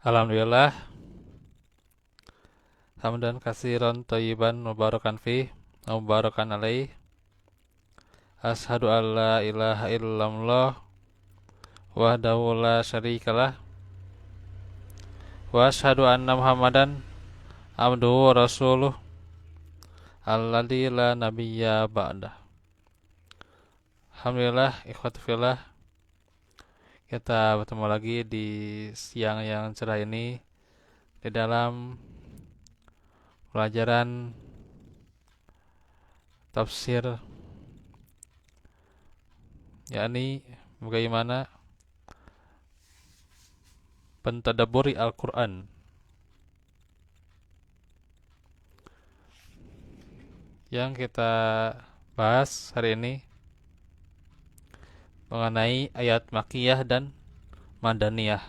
Alhamdulillah, hamdan katsiran thayyiban mubarakan fi, mubarakan alaih. Ashadu an la ilaha illallah wahdahu la syarikalah wa ashadu anna Muhammadan abduhu wa rasuluh alladzi la nabiyya ba'dah. Alhamdulillah, ikhwati fillah, kita bertemu lagi di siang yang cerah ini di dalam pelajaran tafsir, yakni bagaimana pentadaburi Al-Quran. Yang kita bahas hari ini mengenai ayat Makkiyah dan Madaniyah.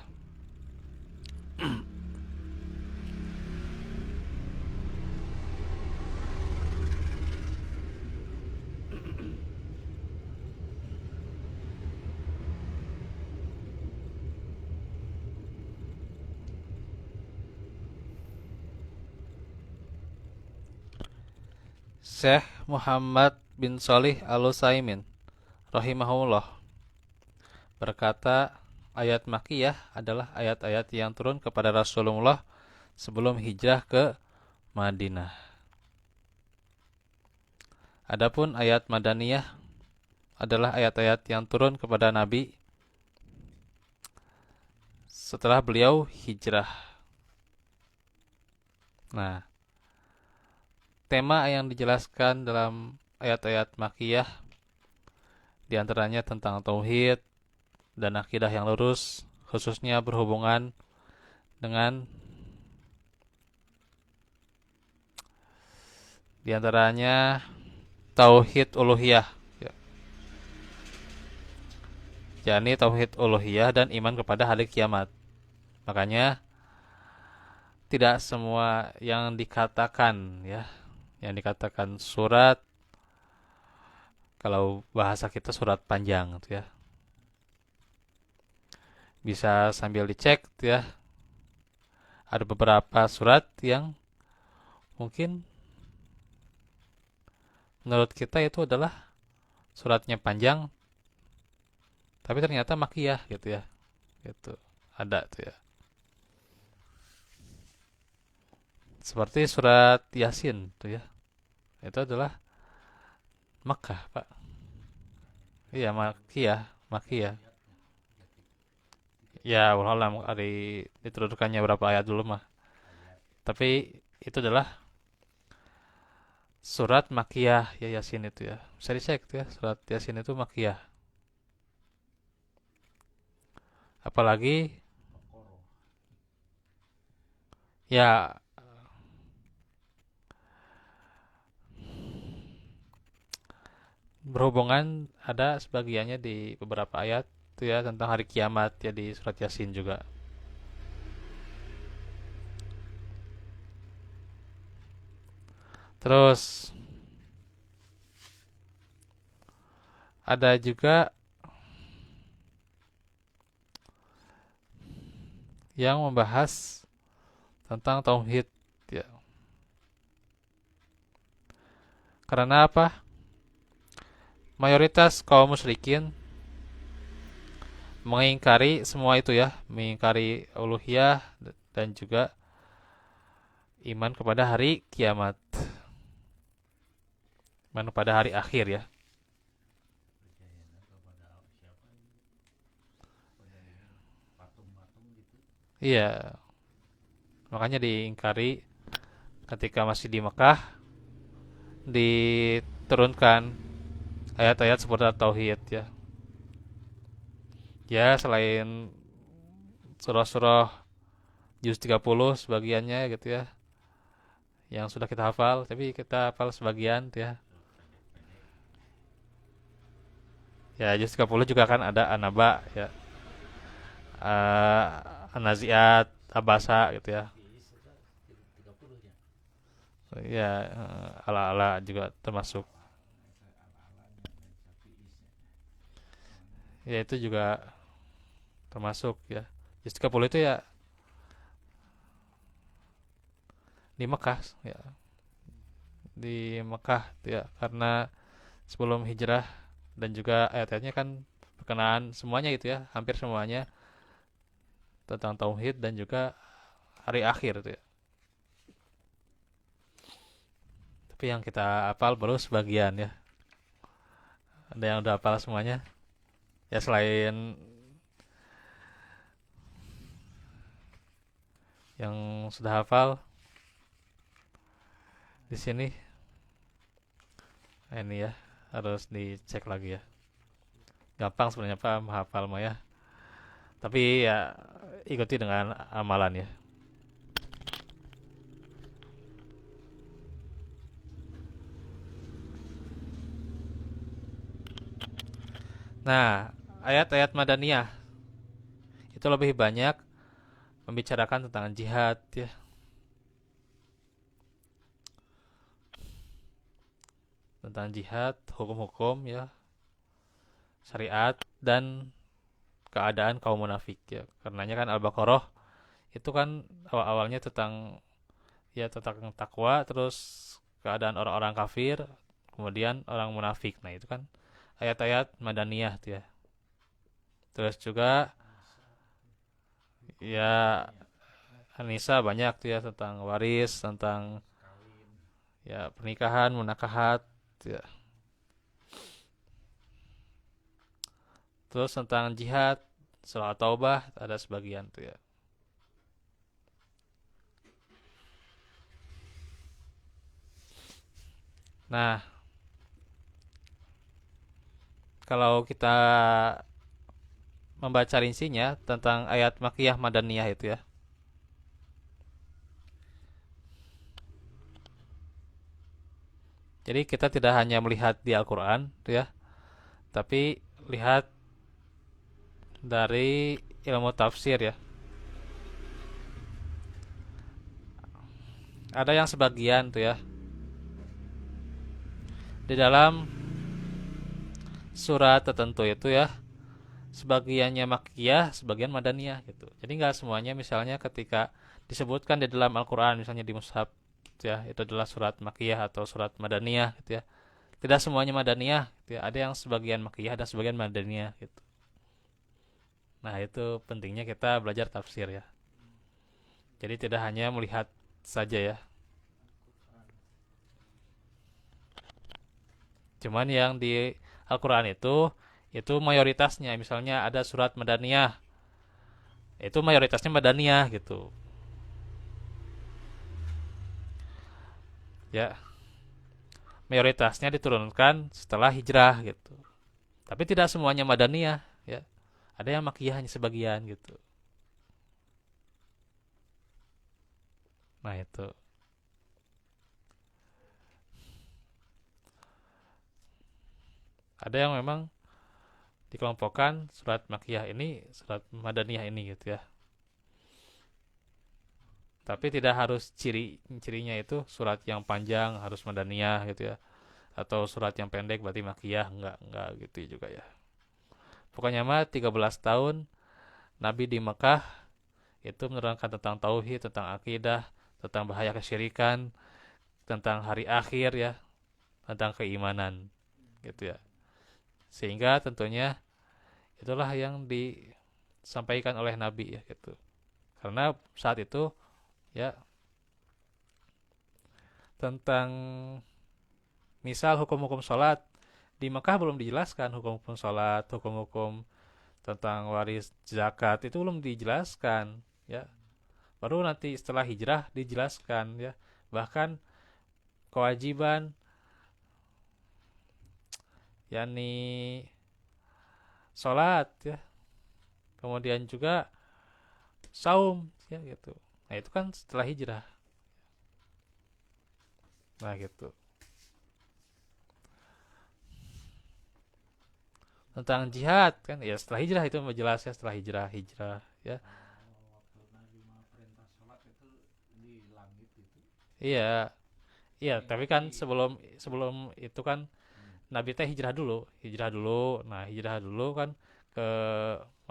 Syekh Muhammad bin Shalih Al-Utsaimin rahimahullah berkata, ayat Makkiyah adalah ayat-ayat yang turun kepada Rasulullah sebelum hijrah ke Madinah. Adapun ayat Madaniyah adalah ayat-ayat yang turun kepada Nabi setelah beliau hijrah. Nah, tema yang dijelaskan dalam ayat-ayat Makkiyah diantaranya tentang tauhid dan akidah yang lurus, khususnya berhubungan dengan diantaranya tauhid uluhiyah, yakni tauhid uluhiyah dan iman kepada hari kiamat. Makanya tidak semua yang dikatakan yang dikatakan surat, kalau bahasa kita surat panjang bisa sambil dicek ada beberapa surat yang mungkin menurut kita itu adalah suratnya panjang, tapi ternyata makiyah gitu. Ada seperti surat Yasin itu adalah Makkah, Pak. Iya, makiyah. Ya, wallahualam diturunkannya berapa ayat dulu mah. Tapi itu adalah surat makiyah ya, Yasin itu ya. Bisa dicek surat Yasin itu makiyah. Apalagi ya berhubungan ada sebagiannya di beberapa ayat tentang hari kiamat di surat Yasin juga. Terus ada juga yang membahas tentang tauhid ya. Karena apa? Mayoritas kaum musyrikin mengingkari semua itu mengingkari uluhiyah dan juga iman kepada hari kiamat, iman kepada hari akhir ya. Iya, makanya diingkari ketika masih di Mekah diturunkan ayat-ayat seputar tauhid ya. Ya, selain surah-surah juz 30 sebagiannya gitu ya, yang sudah kita hafal, tapi kita hafal sebagian ya, juz 30 juga kan ada An-Naba ya, An-Nazi'at, Abasa gitu ya. Ya, ala-ala juga termasuk. Ya, itu juga termasuk ya. Juz 30 itu ya di Mekah ya, di Mekah ya, karena sebelum hijrah, dan juga ayat-ayatnya kan berkenaan semuanya gitu ya, hampir semuanya tentang tauhid dan juga hari akhir itu ya. Tapi yang kita hafal baru sebagian ya. Ada yang udah hafal semuanya? Ya selain yang sudah hafal di sini, nah ini ya harus dicek lagi ya. Gampang sebenarnya Pak menghafal mah ya. Tapi ya ikuti dengan amalan ya. Nah, ayat-ayat Madaniyah itu lebih banyak membicarakan tentang jihad ya, tentang jihad, hukum-hukum ya, syariat dan keadaan kaum munafik ya. Karenanya kan Al-Baqarah itu kan awal-awalnya tentang ya tentang takwa, terus keadaan orang-orang kafir, kemudian orang munafik. Nah, itu kan ayat-ayat Madaniyah tuh ya. Terus juga ya Anisa banyak tuh ya tentang waris, tentang ya pernikahan, munakahat ya. Terus tentang jihad, surah Taubah ada sebagian tuh ya. Nah, kalau kita membaca rincinya tentang ayat Makkiyah Madaniyah itu ya. Jadi kita tidak hanya melihat di Al-Qur'an tuh ya, tapi lihat dari ilmu tafsir ya. Ada yang sebagian tuh ya di dalam surat tertentu itu ya, sebagiannya Makkiyah, sebagian Madaniyah gitu. Jadi nggak semuanya, misalnya ketika disebutkan di dalam Al-Qur'an misalnya di mushaf ya, itu adalah surat Makkiyah atau surat Madaniyah gitu ya. Tidak semuanya Madaniyah gitu ya. Ada yang sebagian Makkiyah dan sebagian Madaniyah gitu. Nah, itu pentingnya kita belajar tafsir ya. Jadi tidak hanya melihat saja ya. Cuman yang di Al-Qur'an itu mayoritasnya, misalnya ada surat Madaniyah, itu mayoritasnya Madaniyah gitu. Ya, mayoritasnya diturunkan setelah hijrah gitu. Tapi tidak semuanya Madaniyah ya. Ada yang Makkiyah hanya sebagian gitu. Nah, itu. Ada yang memang dikelompokkan surat Makkiyah ini, surat Madaniyah ini gitu ya. Tapi tidak harus cirinya itu surat yang panjang harus Madaniyah gitu ya. Atau surat yang pendek berarti Makkiyah, enggak gitu juga ya. Pokoknya mah 13 tahun Nabi di Mekah itu menerangkan tentang tauhid, tentang akidah, tentang bahaya kesyirikan, tentang hari akhir ya, tentang keimanan gitu ya. Sehingga tentunya itulah yang disampaikan oleh Nabi ya gitu. Karena saat itu ya tentang misal hukum-hukum sholat di Mekah belum dijelaskan, hukum-hukum sholat, hukum-hukum tentang waris zakat itu belum dijelaskan ya. Baru nanti setelah hijrah dijelaskan ya. Bahkan kewajiban yakni sholat ya, kemudian juga saum ya gitu. Nah, itu kan setelah hijrah. Nah, gitu. Tentang jihad kan ya setelah hijrah, itu jelas ya, setelah hijrah ya. Iya, iya, tapi kan sebelum sebelum itu kan Nabi teh hijrah dulu. Nah, hijrah dulu kan ke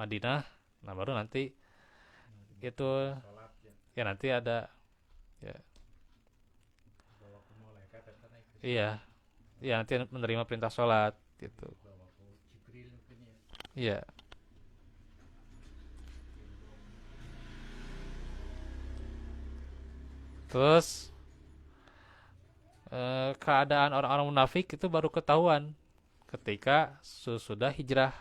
Madinah. Nah, baru nanti itu ya nanti ada ya. Iya, iya nanti menerima perintah sholat gitu. Iya. Terus keadaan orang-orang munafik itu baru ketahuan ketika sudah hijrah.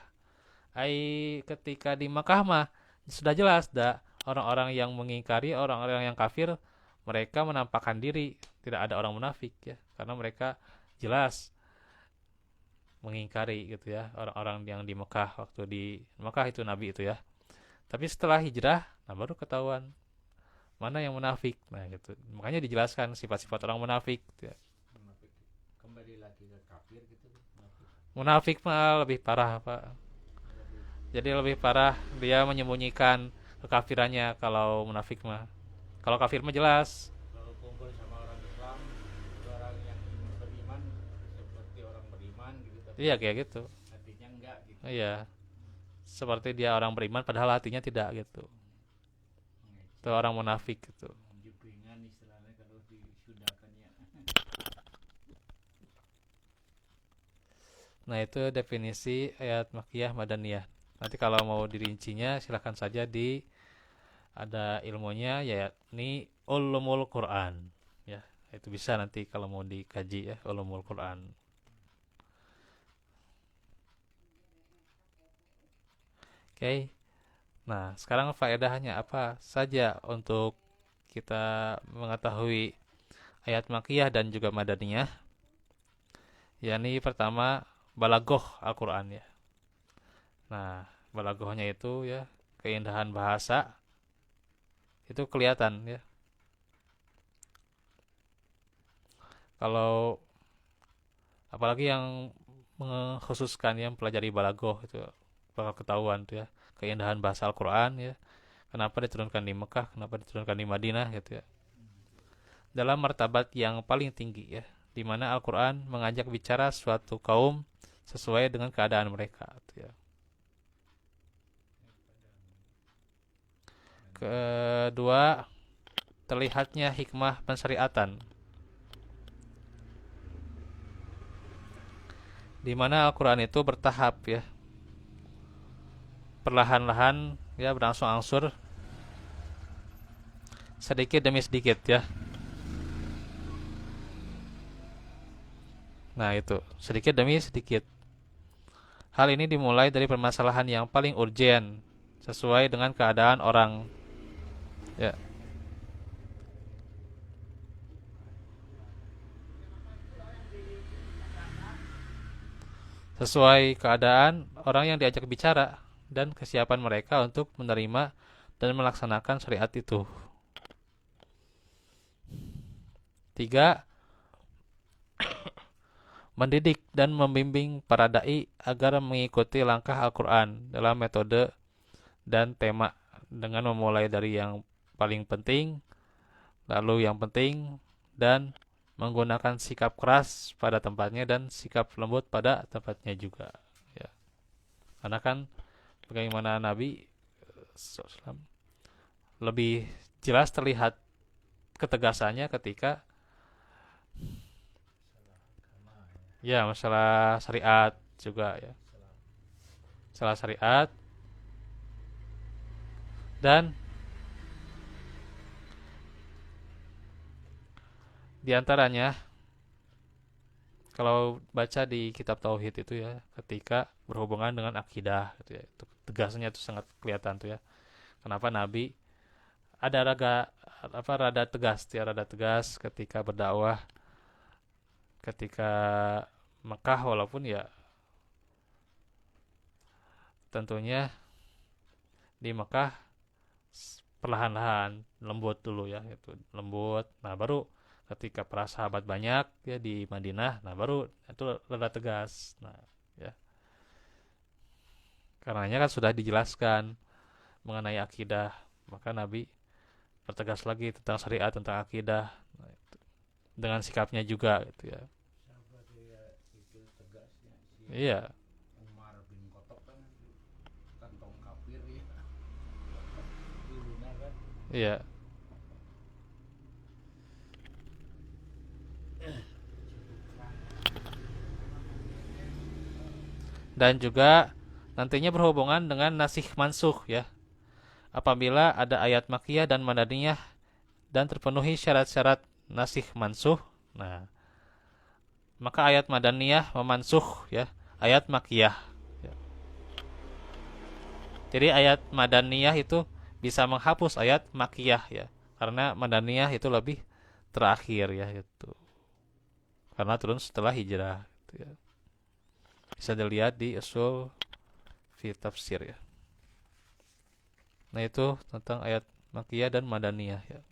Ketika di Makkah mah sudah jelas dah orang-orang yang mengingkari, orang-orang yang kafir, mereka menampakkan diri tidak ada orang munafik ya, karena mereka jelas mengingkari gitu ya orang-orang yang di Mekah waktu di Mekah itu Nabi itu ya. Tapi setelah hijrah, nah baru ketahuan mana yang munafik. Nah gitu. Makanya dijelaskan sifat-sifat orang munafik gitu ya. Kembali lagi ke kafir gitu. Munafik mah lebih parah Pak. Jadi lebih parah dia menyembunyikan kekafirannya kalau munafik mah. Kalau kafir mah jelas. Kalau kumpul sama orang Islam, orang yang beriman seperti orang beriman gitu, tapi Iya kayak gitu. hatinya enggak gitu. Iya. Seperti dia orang beriman padahal hatinya tidak gitu. Itu orang munafik gitu. Jepingan istilahnya kalau disudahkan ya. Nah, itu definisi ayat Makkiyah Madaniyah. Nanti kalau mau dirincinya silahkan saja di ada ilmunya yakni ulumul Quran. Ya, itu bisa nanti kalau mau dikaji ya ulumul Quran. Oke. Nah, sekarang faedahnya apa saja untuk kita mengetahui ayat Makkiyah dan juga Madaniyah? Yakni pertama balagoh Al-Quran ya. Nah, balagohnya itu ya keindahan bahasa itu kelihatan ya. Kalau apalagi yang mengkhususkan yang pelajari balagoh itu bakal ketahuan tuh ya keindahan bahasa Al-Quran ya. Kenapa diturunkan di Mekah, kenapa diturunkan di Madinah gitu ya. Dalam martabat yang paling tinggi ya, di mana Al-Quran mengajak bicara suatu kaum sesuai dengan keadaan mereka gitu ya. Kedua, terlihatnya hikmah pensyariatan di mana Al-Quran itu bertahap ya, perlahan-lahan ya berangsur-angsur sedikit demi sedikit ya. Nah, itu sedikit demi sedikit. Hal ini dimulai dari permasalahan yang paling urgen sesuai dengan keadaan orang ya. Sesuai keadaan orang yang diajak bicara dan kesiapan mereka untuk menerima dan melaksanakan syariat itu. Tiga, mendidik dan membimbing para dai agar mengikuti langkah Al-Quran dalam metode dan tema dengan memulai dari yang paling penting, lalu yang penting, dan menggunakan sikap keras pada tempatnya dan sikap lembut pada tempatnya juga. Ya. Karena kan bagaimana Nabi SAW lebih jelas terlihat ketegasannya ketika ya masalah syariat juga ya. Masalah syariat dan diantaranya kalau baca di kitab tauhid itu ya ketika berhubungan dengan akidah gitu ya itu tegasnya itu sangat kelihatan tuh ya kenapa Nabi ada rada tegas ya rada tegas ketika berdakwah ketika Mekah walaupun ya tentunya di Mekah perlahan-lahan lembut dulu ya itu lembut nah baru ketika para sahabat banyak ya di Madinah nah baru itu rada tegas nah ya karenanya kan sudah dijelaskan mengenai akidah maka Nabi pertegas lagi tentang syariat tentang akidah nah, dengan sikapnya juga gitu ya Sahabat ya itu tegasnya si iya Umar bin Khattab kan kantong kafir ya. Dulunya kan iya Dan juga nantinya berhubungan dengan nasikh mansukh ya. Apabila ada ayat makiyah dan madaniyah dan terpenuhi syarat-syarat nasikh mansukh, nah, maka ayat madaniyah memansukh ya ayat makiyah. Ya. Jadi ayat madaniyah itu bisa menghapus ayat makiyah ya. Karena madaniyah itu lebih terakhir ya gitu. Karena turun setelah hijrah gitu ya. Bisa dilihat di usul fi tafsir ya. Nah itu tentang ayat makiyah dan madaniyah ya.